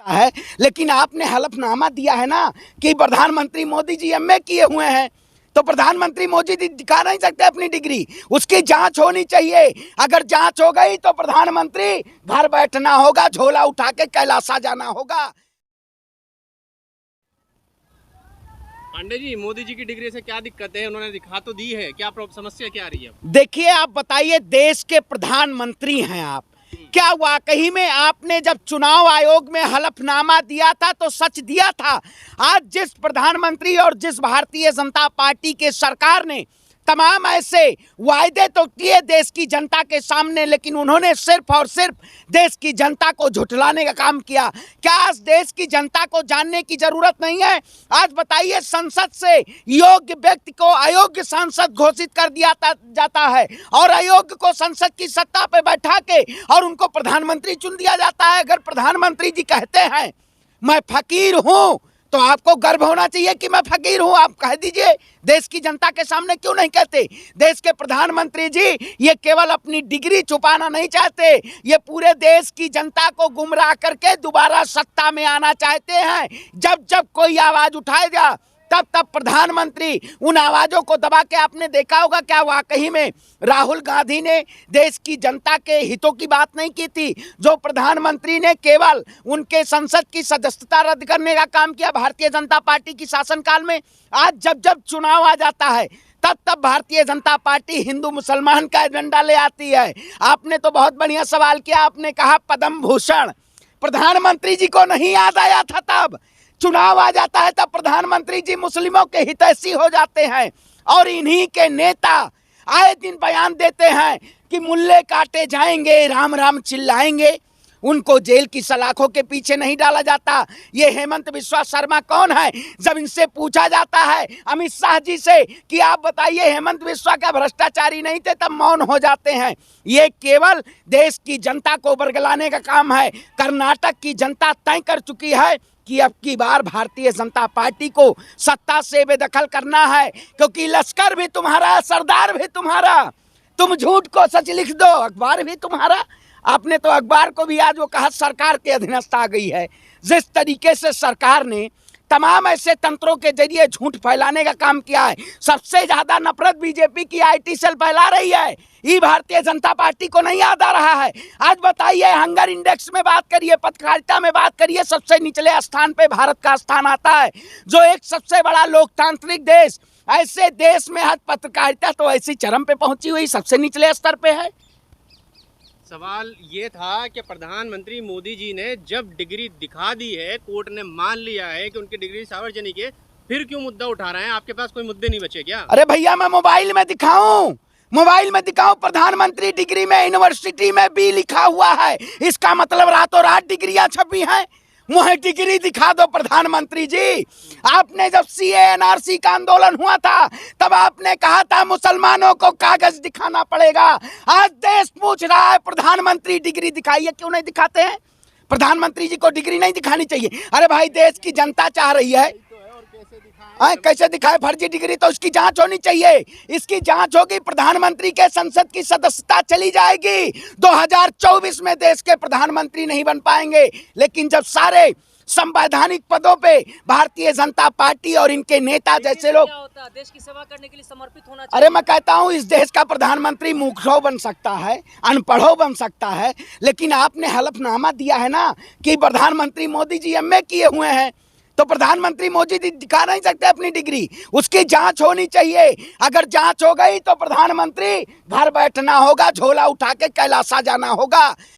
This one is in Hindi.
है, लेकिन आपने हलफनामा दिया है ना कि प्रधानमंत्री मोदी जी एमए किए हुए हैं, तो प्रधानमंत्री मोदी जी दिखा नहीं सकते अपनी डिग्री, उसकी जांच होनी चाहिए। अगर जांच हो गई तो प्रधानमंत्री घर बैठना होगा, झोला उठा के कैलासा जाना होगा। पांडे जी, मोदी जी की डिग्री से क्या दिक्कत है? उन्होंने दिखा तो दी है, क्या समस्या क्या आ रही है? देखिए, आप बताइए, देश के प्रधानमंत्री हैं आप, क्या वाकई में आपने जब चुनाव आयोग में हलफनामा दिया था तो सच दिया था? आज जिस प्रधानमंत्री और जिस भारतीय जनता पार्टी के सरकार ने तमाम ऐसे वायदे तो किए देश की जनता के सामने, लेकिन उन्होंने सिर्फ और सिर्फ देश की जनता को झुठलाने का काम किया। क्या आज देश की जनता को जानने की जरूरत नहीं है? आज बताइए, संसद से योग्य व्यक्ति को अयोग्य सांसद घोषित कर दिया जाता है और अयोग्य को संसद की सत्ता पे बैठा के और उनको प्रधानमंत्री चुन दिया जाता है। अगर प्रधानमंत्री जी कहते हैं मैं फकीर हूं तो आपको गर्व होना चाहिए कि मैं फकीर हूं। आप कह दीजिए, देश की जनता के सामने क्यों नहीं कहते? देश के प्रधानमंत्री जी ये केवल अपनी डिग्री छुपाना नहीं चाहते, ये पूरे देश की जनता को गुमराह करके दोबारा सत्ता में आना चाहते हैं। जब जब कोई आवाज उठाएगा तब तब प्रधानमंत्री उन आवाजों को दबा के, आपने देखा होगा क्या वाकई में राहुल गांधी ने देश की जनता के हितों की बात नहीं की थी? जो प्रधानमंत्री ने केवल उनके संसद की सदस्यता रद्द करने का काम किया भारतीय जनता पार्टी की शासनकाल में। आज जब जब चुनाव आ जाता है तब तब भारतीय जनता पार्टी हिंदू मुसलमान का एजेंडा ले आती है। आपने तो बहुत बढ़िया सवाल किया, आपने कहा पद्म भूषण, प्रधानमंत्री जी को नहीं याद आया था तब चुनाव आ जाता है तब प्रधानमंत्री जी मुस्लिमों के हितैषी हो जाते हैं। और इन्हीं के नेता आए दिन बयान देते हैं कि मुल्ले काटे जाएंगे, राम राम चिल्लाएंगे, उनको जेल की सलाखों के पीछे नहीं डाला जाता। ये हेमंत बिस्वा शर्मा कौन है? जब इनसे पूछा जाता है अमित शाह जी से कि आप बताइए हेमंत बिस्वा क्या भ्रष्टाचारी नहीं थे, तब मौन हो जाते हैं। ये केवल देश की जनता को बरगलाने का काम है। कर्नाटक की जनता तय कर चुकी है कि अब की बार भारतीय जनता पार्टी को सत्ता से बेदखल करना है, क्योंकि लश्कर भी तुम्हारा, सरदार भी तुम्हारा, तुम झूठ को सच लिख दो, अखबार भी तुम्हारा। आपने तो अखबार को भी आज वो कहा सरकार के अधीनस्थ आ गई है। जिस तरीके से सरकार ने तमाम ऐसे तंत्रों के जरिए झूठ फैलाने का काम किया है, सबसे ज्यादा नफरत बीजेपी की आईटी सेल फैला रही है, ये भारतीय जनता पार्टी को नहीं याद आ रहा है। आज बताइए, हंगर इंडेक्स में बात करिए, पत्रकारिता में बात करिए, सबसे निचले स्थान पे भारत का स्थान आता है, जो एक सबसे बड़ा लोकतांत्रिक देश। ऐसे देश में आज पत्रकारिता तो ऐसी चरम पे पहुंची हुई सबसे निचले स्तर पे है। सवाल ये था कि प्रधानमंत्री मोदी जी ने जब डिग्री दिखा दी है, कोर्ट ने मान लिया है कि उनकी डिग्री सार्वजनिक है, फिर क्यों मुद्दा उठा रहे हैं? आपके पास कोई मुद्दे नहीं बचे क्या? अरे भैया, मैं मोबाइल में दिखाऊं प्रधानमंत्री डिग्री में यूनिवर्सिटी में भी लिखा हुआ है, इसका मतलब रातों रात डिग्रियां छपी हैं? मुझे डिग्री दिखा दो प्रधानमंत्री जी। आपने जब सीए एनआरसी का आंदोलन हुआ था तब आपने कहा था मुसलमानों को कागज दिखाना पड़ेगा। आज देश पूछ रहा है प्रधानमंत्री डिग्री दिखाइए, क्यों नहीं दिखाते हैं? प्रधानमंत्री जी को डिग्री नहीं दिखानी चाहिए। अरे भाई, देश की जनता चाह रही है, कैसे दिखाए फर्जी डिग्री? तो उसकी जांच होनी चाहिए। इसकी जांच होगी, प्रधानमंत्री के संसद की सदस्यता चली जाएगी। 2024 में देश के प्रधानमंत्री नहीं बन पाएंगे, लेकिन जब सारे संवैधानिक पदों पे भारतीय जनता पार्टी और इनके नेता जैसे लोग, देश की सेवा करने के लिए समर्पित होना चाहिए। अरे मैं कहता हूं, इस देश का प्रधानमंत्री मूर्खों बन सकता है, अनपढ़ों बन सकता है, लेकिन आपने हलफनामा दिया है ना कि प्रधानमंत्री मोदी जी एमए किए हुए हैं, तो प्रधानमंत्री मोदी जी दिखा नहीं सकते अपनी डिग्री, उसकी जांच होनी चाहिए। अगर जांच हो गई तो प्रधानमंत्री घर बैठना होगा, झोला उठा के कैलासा जाना होगा।